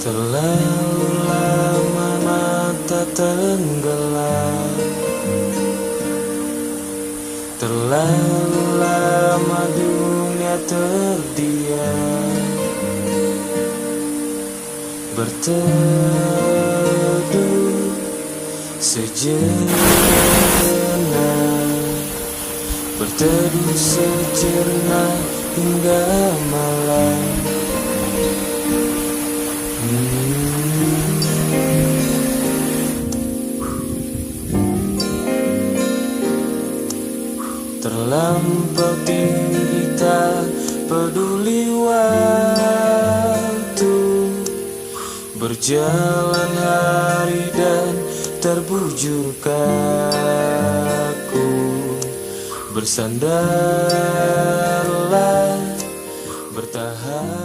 Terlalu lama mata tenggelam, terlalu lama dunia terdiam, berteduh sejenak, berteduh sejenak hingga malam. Terlampau tinggi tak peduli waktu, berjalan hari dan terbujur kaku, bersandarlah, bertahan.